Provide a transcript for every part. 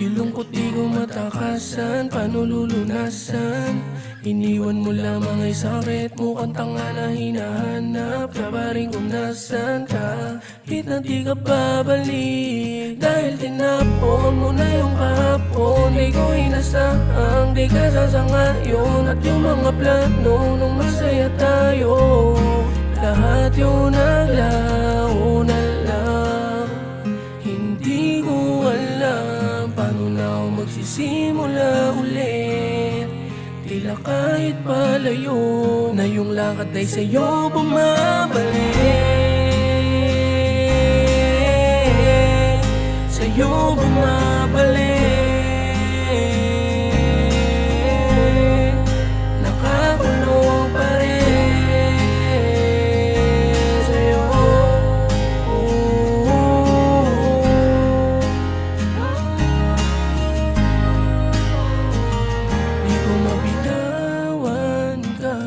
Yung lungkot di ko matakasan, paano lulunasan? Iniwan mo lamang ay sakit, mukhang tanga na hinahanap ka pa rin kung nasan ka. Kahit na di ka babalik, dahil tinapon mo na yung kahapon. Di ko inasahang di ka sasangayon, at yung mga plano nung masaya tayo, lahat yung naglaho na lang. Hindi ko alam paano na ako magsisimula ulit. Tila kahit palayo na yung lakad ay sa'yo bumabalik, sa'yo bumabalik. Nakakulong pa rin sa'yo. Di ko mabitawan ka,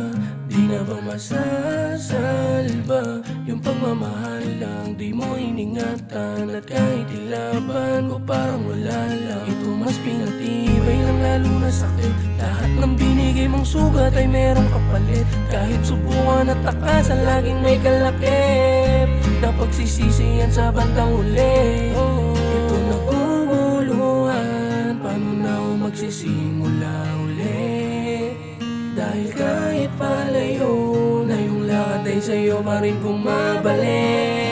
di na ba masasalba? Yung pagmamahal lang di mo iningatan, at kahit ilaban ko parang wala lang. Ito mas pinatibay lang lalo na sakit. Lahat ng binigay mong sugat ay merong kapalit. Kahit subukan at takasan, laging may kalakip na pagsisisihan sa bandang huli. Ito naguguluhan, paano na ako magsisimula uli? Dahil kahit palayo na yung lakad ay sa'yo pa rin bumabalik.